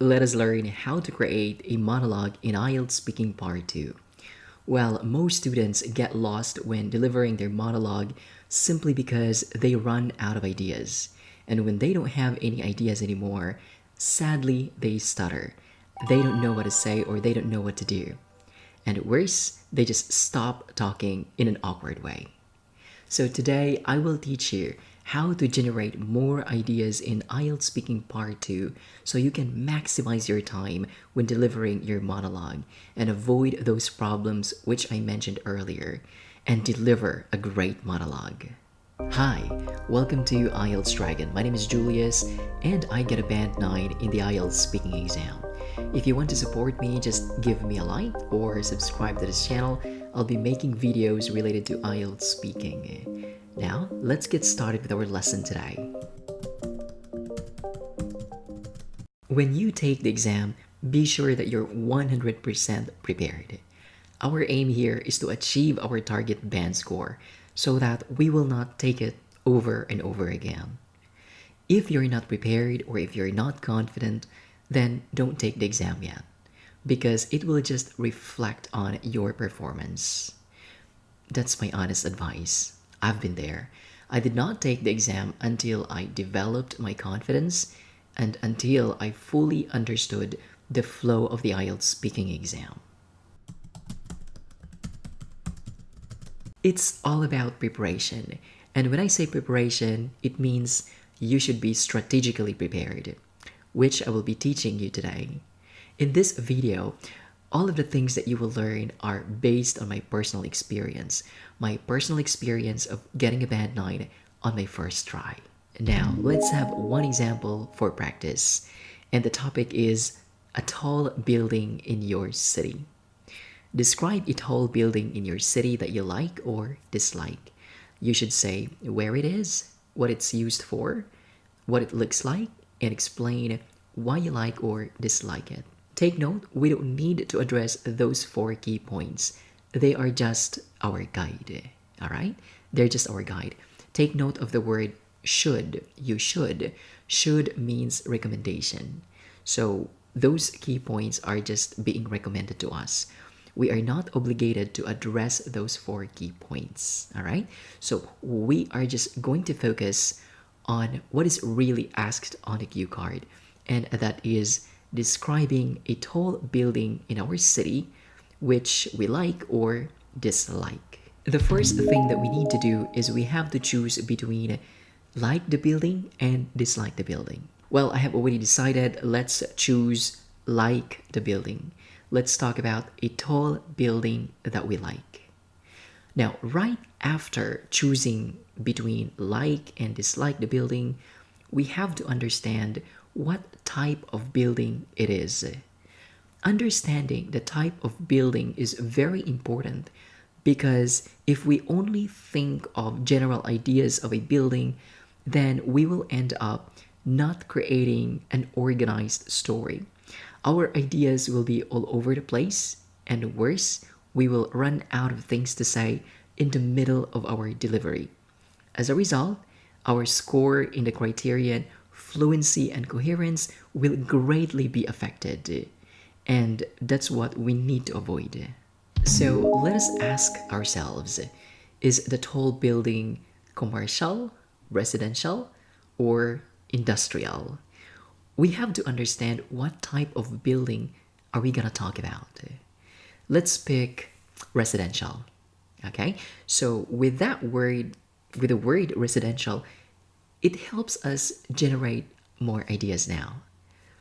let us learn how to create a monologue in IELTS Speaking Part 2. Well, most students get lost when delivering their monologue simply because they run out of ideas. And when they don't have any ideas anymore, sadly, they stutter. They don't know what to say or they don't know what to do. And worse, they just stop talking in an awkward way. So today I will teach you how to generate more ideas in IELTS Speaking Part 2 so you can maximize your time when delivering your monologue and avoid those problems which I mentioned earlier and deliver a great monologue. Hi, welcome to ieltsDragon. My name is Julius and I get a band 9 in the IELTS speaking exam. If you want to support me, just give me a like or subscribe to this channel. I'll be making videos related to IELTS speaking. Now, let's get started with our lesson today. When you take the exam, be sure that you're 100% prepared. Our aim here is to achieve our target band score so that we will not take it over and over again. If you're not prepared or if you're not confident, then don't take the exam yet, because it will just reflect on your performance. That's my honest advice. I've been there. I did not take the exam until I developed my confidence and until I fully understood the flow of the IELTS speaking exam. It's all about preparation. And when I say preparation, it means you should be strategically prepared, which I will be teaching you today. In this video, all of the things that you will learn are based on my personal experience of getting a band 9 on my first try. Now, let's have one example for practice. And the topic is a tall building in your city. Describe a tall building in your city that you like or dislike. You should say where it is, what it's used for, what it looks like, and explain why you like or dislike it. Take note, we don't need to address those 4 key points. They are just our guide, all right? They're just our guide. Take note of the word should. You should. Should means recommendation. So those key points are just being recommended to us. We are not obligated to address those 4 key points, all right? So we are just going to focus on what is really asked on the cue card, and that is describing a tall building in our city which we like or dislike. The first thing that we need to do is we have to choose between like the building and dislike the building. Well, I have already decided. Let's choose like the building. Let's talk about a tall building that we like. Now, right after choosing between like and dislike the building, we have to understand what type of building it is. Understanding the type of building is very important, because if we only think of general ideas of a building, then we will end up not creating an organized story. Our ideas will be all over the place, and worse, we will run out of things to say in the middle of our delivery. As a result, our score in the criterion fluency and coherence will greatly be affected, and that's what we need to avoid. So let us ask ourselves, is the tall building commercial, residential, or industrial? We have to understand what type of building are we gonna talk about. Let's pick residential. Okay, so with the word residential, it helps us generate more ideas now.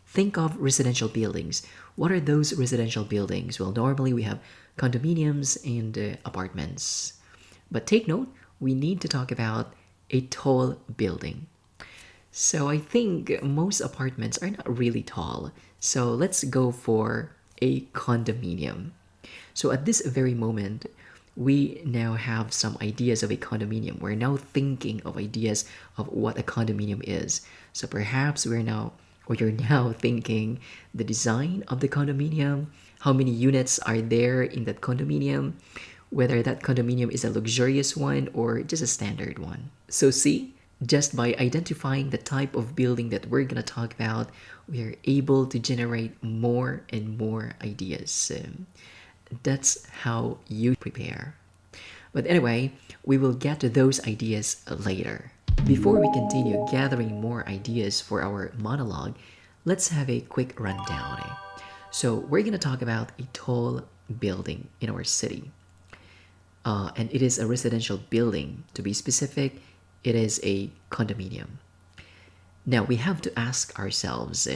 Think of residential buildings. What are those residential buildings? Well, normally we have condominiums and apartments. But take note, we need to talk about a tall building. So I think most apartments are not really tall. So let's go for a condominium. So at this very moment, we now have some ideas of a condominium. We're now thinking of ideas of what a condominium is. So perhaps you're now thinking the design of the condominium, how many units are there in that condominium, whether that condominium is a luxurious one or just a standard one. So see, Just by identifying the type of building that we're gonna talk about, we are able to generate more and more ideas. That's how you prepare. But anyway, we will get to those ideas later. Before we continue gathering more ideas for our monologue, let's have a quick rundown. So, we're going to talk about a tall building in our city. And it is a residential building. To be specific, it is a condominium. Now, we have to ask ourselves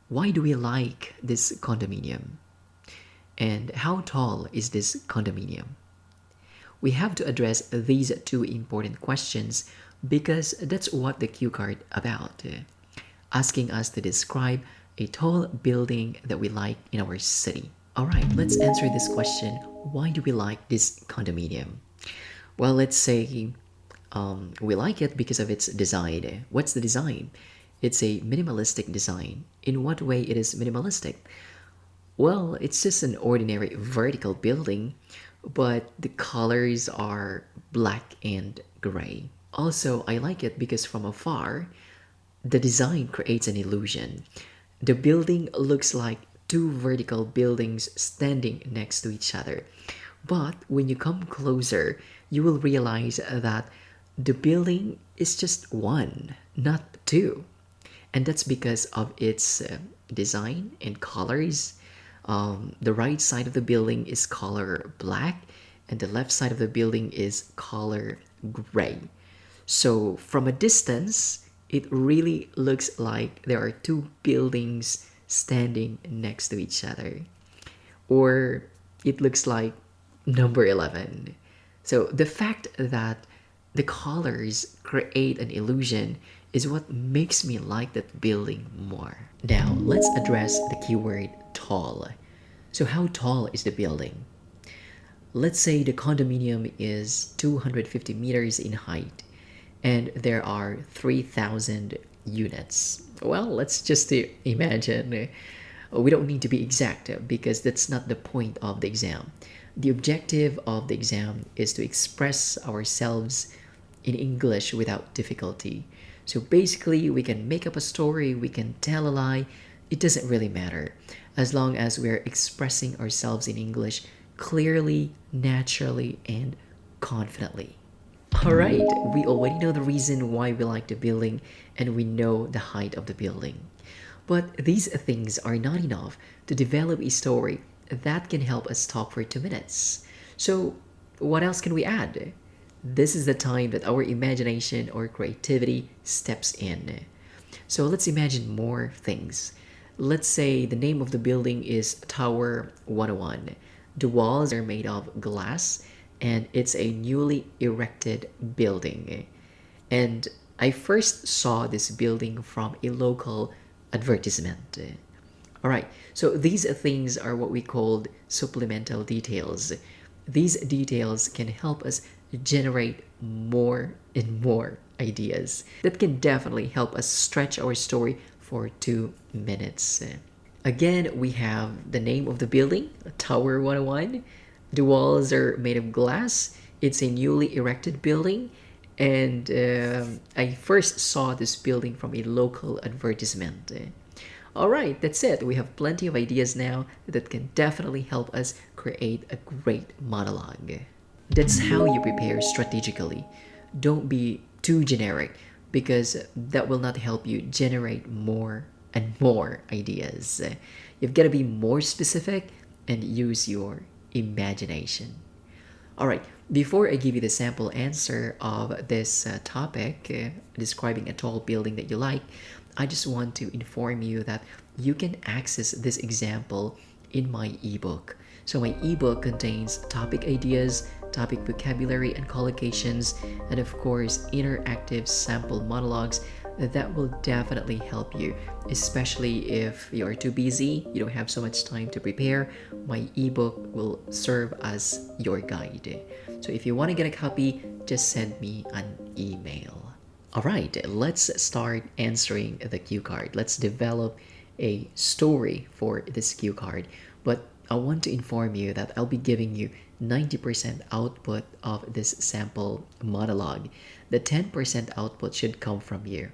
why do we like this condominium? And how tall is this condominium? We have to address these two important questions because that's what the cue card about, asking us to describe a tall building that we like in our city. Alright, let's answer this question. Why do we like this condominium? Well, let's say we like it because of its design. What's the design? It's a minimalistic design. In what way it is minimalistic? Well, it's just an ordinary vertical building, but the colors are black and gray. Also, I like it because from afar, the design creates an illusion. The building looks like two vertical buildings standing next to each other. But when you come closer, you will realize that the building is just one, not two. And that's because of its design and colors. The right side of the building is color black, and the left side of the building is color gray. So from a distance, it really looks like there are two buildings standing next to each other. Or it looks like number 11. So the fact that the colors create an illusion is what makes me like that building more. Now, let's address the keyword tall. So how tall is the building? Let's say the condominium is 250 meters in height and there are 3,000 units. Well, let's just imagine. We don't need to be exact because that's not the point of the exam. The objective of the exam is to express ourselves in English without difficulty. So basically, we can make up a story, we can tell a lie, it doesn't really matter as long as we're expressing ourselves in English clearly, naturally, and confidently. Alright, we already know the reason why we like the building and we know the height of the building. But these things are not enough to develop a story that can help us talk for 2 minutes. So, what else can we add? This is the time that our imagination or creativity steps in. So, let's imagine more things. Let's say the name of the building is Tower 101. The walls are made of glass and it's a newly erected building. And I first saw this building from a local advertisement. Alright, so these things are what we called supplemental details. These details can help us generate more and more ideas that can definitely help us stretch our story for 2 minutes. Again, we have the name of the building, Tower 101. The walls are made of glass. It's a newly erected building. And I first saw this building from a local advertisement. Alright, that's it. We have plenty of ideas now that can definitely help us create a great monologue. That's how you prepare strategically. Don't be too generic because that will not help you generate more and more ideas. You've got to be more specific and use your imagination. Alright, before I give you the sample answer of this topic, describing a tall building that you like, I just want to inform you that you can access this example in my ebook. So my ebook contains topic ideas, topic vocabulary and collocations, and of course interactive sample monologues that will definitely help you, especially if you are too busy, you don't have so much time to prepare. My ebook will serve as your guide. So if you want to get a copy, just send me an email. Alright, let's start answering the cue card. Let's develop a story for this cue card. But I want to inform you that I'll be giving you 90% output of this sample monologue. The 10% output should come from you.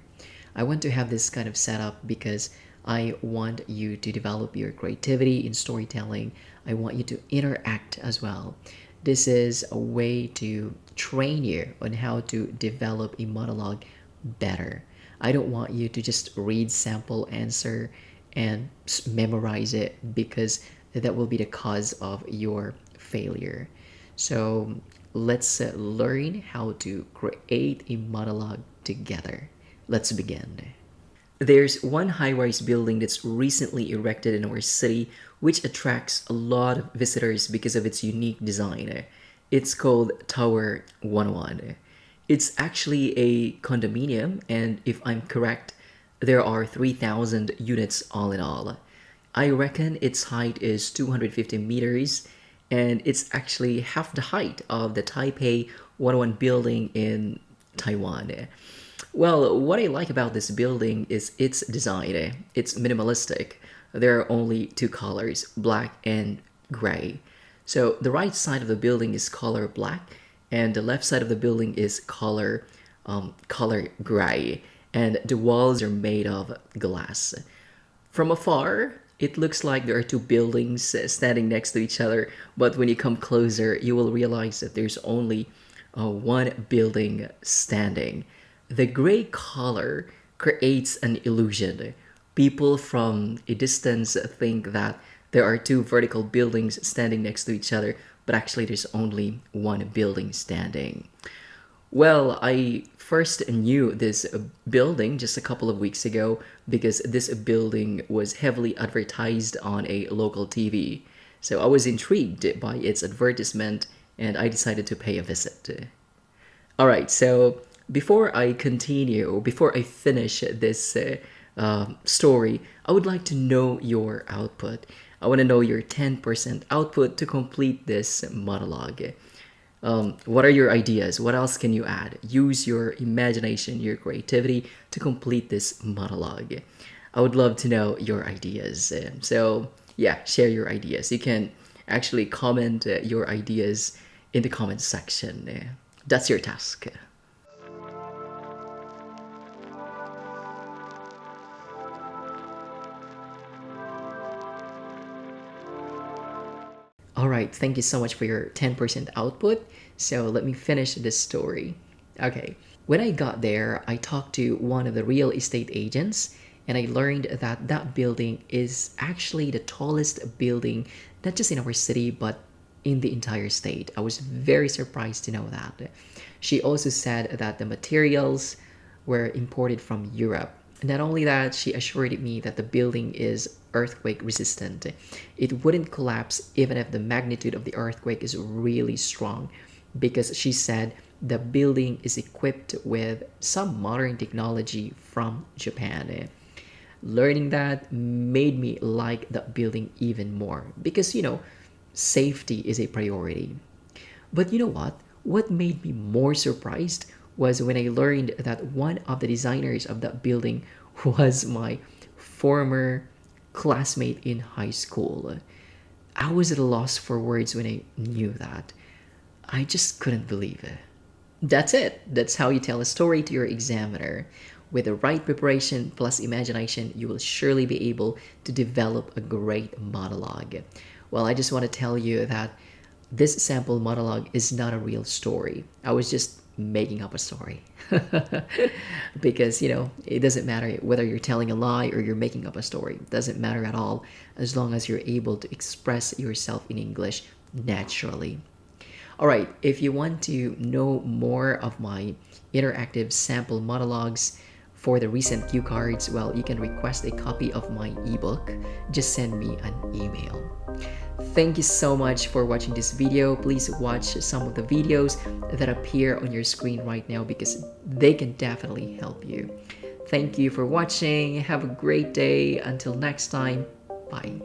I want to have this kind of setup because I want you to develop your creativity in storytelling. I want you to interact as well. This is a way to train you on how to develop a monologue better. I don't want you to just read sample answer and memorize it, because that will be the cause of your failure. So let's learn how to create a monologue together. Let's begin. There's one high-rise building that's recently erected in our city which attracts a lot of visitors because of its unique design. It's called Tower 101. It's actually a condominium, and if I'm correct, there are 3,000 units all in all. I reckon its height is 250 meters, and it's actually half the height of the Taipei 101 building in Taiwan. Well, what I like about this building is its design. It's minimalistic. There are only two colors, black and gray. So the right side of the building is color black, and the left side of the building is color gray, and the walls are made of glass. From afar, it looks like there are two buildings standing next to each other, but when you come closer, you will realize that there's only one building standing. The gray color creates an illusion. People from a distance think that there are two vertical buildings standing next to each other, but actually there's only one building standing. Well, I first knew this building just a couple of weeks ago because this building was heavily advertised on a local TV. So I was intrigued by its advertisement and I decided to pay a visit. All right, so before I continue, before I finish this story, I would like to know your output. I want to know your 10% output to complete this monologue. What are your ideas? What else can you add? Use your imagination, your creativity to complete this monologue. I would love to know your ideas. So, yeah, share your ideas. You can actually comment your ideas in the comment section. That's your task. All right, thank you so much for your 10% output. So let me finish this story. Okay, when I got there, I talked to one of the real estate agents and I learned that that building is actually the tallest building, not just in our city, but in the entire state. I was very surprised to know that. She also said that the materials were imported from Europe. Not only that, she assured me that the building is earthquake resistant. It wouldn't collapse even if the magnitude of the earthquake is really strong, because she said the building is equipped with some modern technology from Japan. Learning that made me like the building even more because, safety is a priority. But you know what? What made me more surprised was when I learned that one of the designers of that building was my former classmate in high school. I was at a loss for words when I knew that. I just couldn't believe it. That's it. That's how you tell a story to your examiner. With the right preparation plus imagination, you will surely be able to develop a great monologue. Well, I just want to tell you that this sample monologue is not a real story. I was just making up a story. Because, it doesn't matter whether you're telling a lie or you're making up a story. It doesn't matter at all as long as you're able to express yourself in English naturally. All right, if you want to know more of my interactive sample monologues for the recent cue cards, well, you can request a copy of my ebook. Just send me an email. Thank you so much for watching this video. Please watch some of the videos that appear on your screen right now because they can definitely help you. Thank you for watching. Have a great day. Until next time, bye.